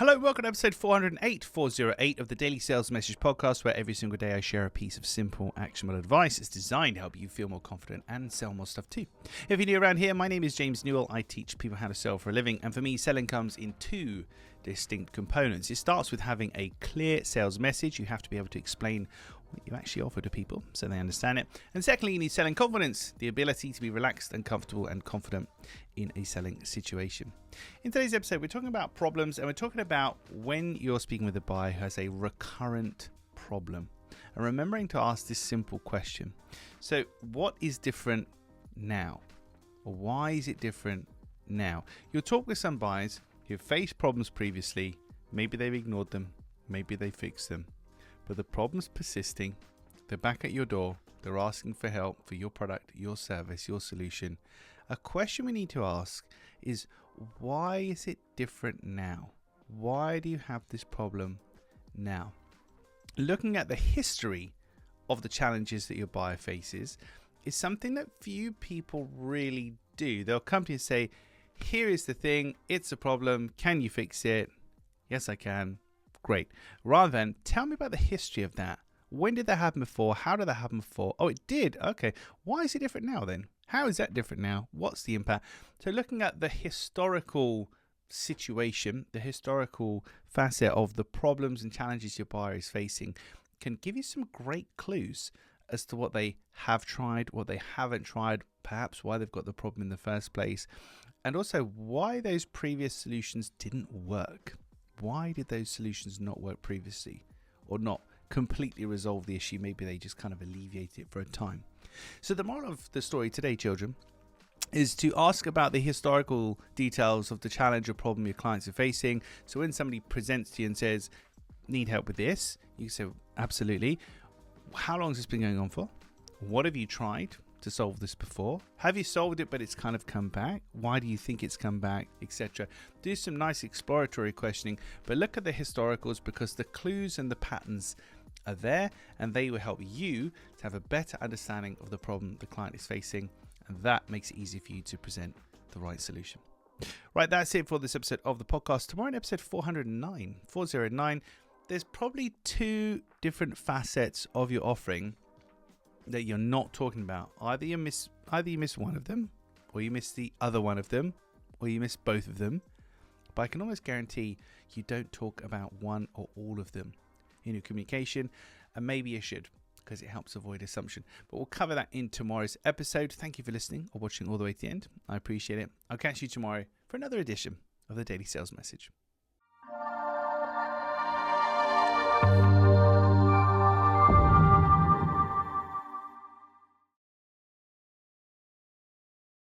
Hello, welcome to episode 408 of the Daily Sales Message Podcast, where every single day I share a piece of simple, actionable advice. It's designed to help you feel more confident and sell more stuff too. If you're new around here, my name is James Newell. I teach people how to sell for a living, and for me, selling comes in two distinct components. It starts with having a clear sales message. You have to be able to explain what you actually offer to people so they understand it. And secondly, you need selling confidence, the ability to be relaxed and comfortable and confident in a selling situation. In today's episode, we're talking about problems, and we're talking about when you're speaking with a buyer who has a recurrent problem, and remembering to ask this simple question. So what is different now? Or why is it different now? You'll talk with some buyers who've faced problems previously. Maybe they've ignored them, maybe they fixed them, but the problem's persisting. They're back at your door. They're asking for help for your product, your service, your solution. A question we need to ask is, why is it different now? Why do you have this problem now? Looking at the history of the challenges that your buyer faces is something that few people really do. They'll come to you and say, here is the thing, it's a problem, can you fix it? Yes, I can. Great. Rather than, tell me about the history of that. When did that happen before? How did that happen before? Oh, it did. Okay. Why is it different now then? How is that different now? What's the impact? So looking at the historical situation, the historical facet of the problems and challenges your buyer is facing can give you some great clues as to what they have tried, what they haven't tried, perhaps why they've got the problem in the first place, and also why those previous solutions didn't work. Why did those solutions not work previously, or not completely resolve the issue? Maybe they just kind of alleviate it for a time. So the moral of the story today, children, is to ask about the historical details of the challenge or problem your clients are facing. So when somebody presents to you and says, need help with this, you say, absolutely. How long has this been going on for? What have you tried to solve this before? Have you solved it but it's kind of come back? Why do you think it's come back, etc.? Do some nice exploratory questioning, but look at the historicals, because the clues and the patterns are there, and they will help you to have a better understanding of the problem the client is facing, and that makes it easy for you to present the right solution. Right, that's it for this episode of the podcast. Tomorrow in episode 409, there's probably two different facets of your offering that you're not talking about. Either you miss one of them, or you miss the other one of them, or you miss both of them. But I can almost guarantee you don't talk about one or all of them in your communication, and maybe you should, because it helps avoid assumption. But we'll cover that in tomorrow's episode. Thank you for listening or watching all the way to the end. I appreciate it. I'll catch you tomorrow for another edition of the Daily Sales Message.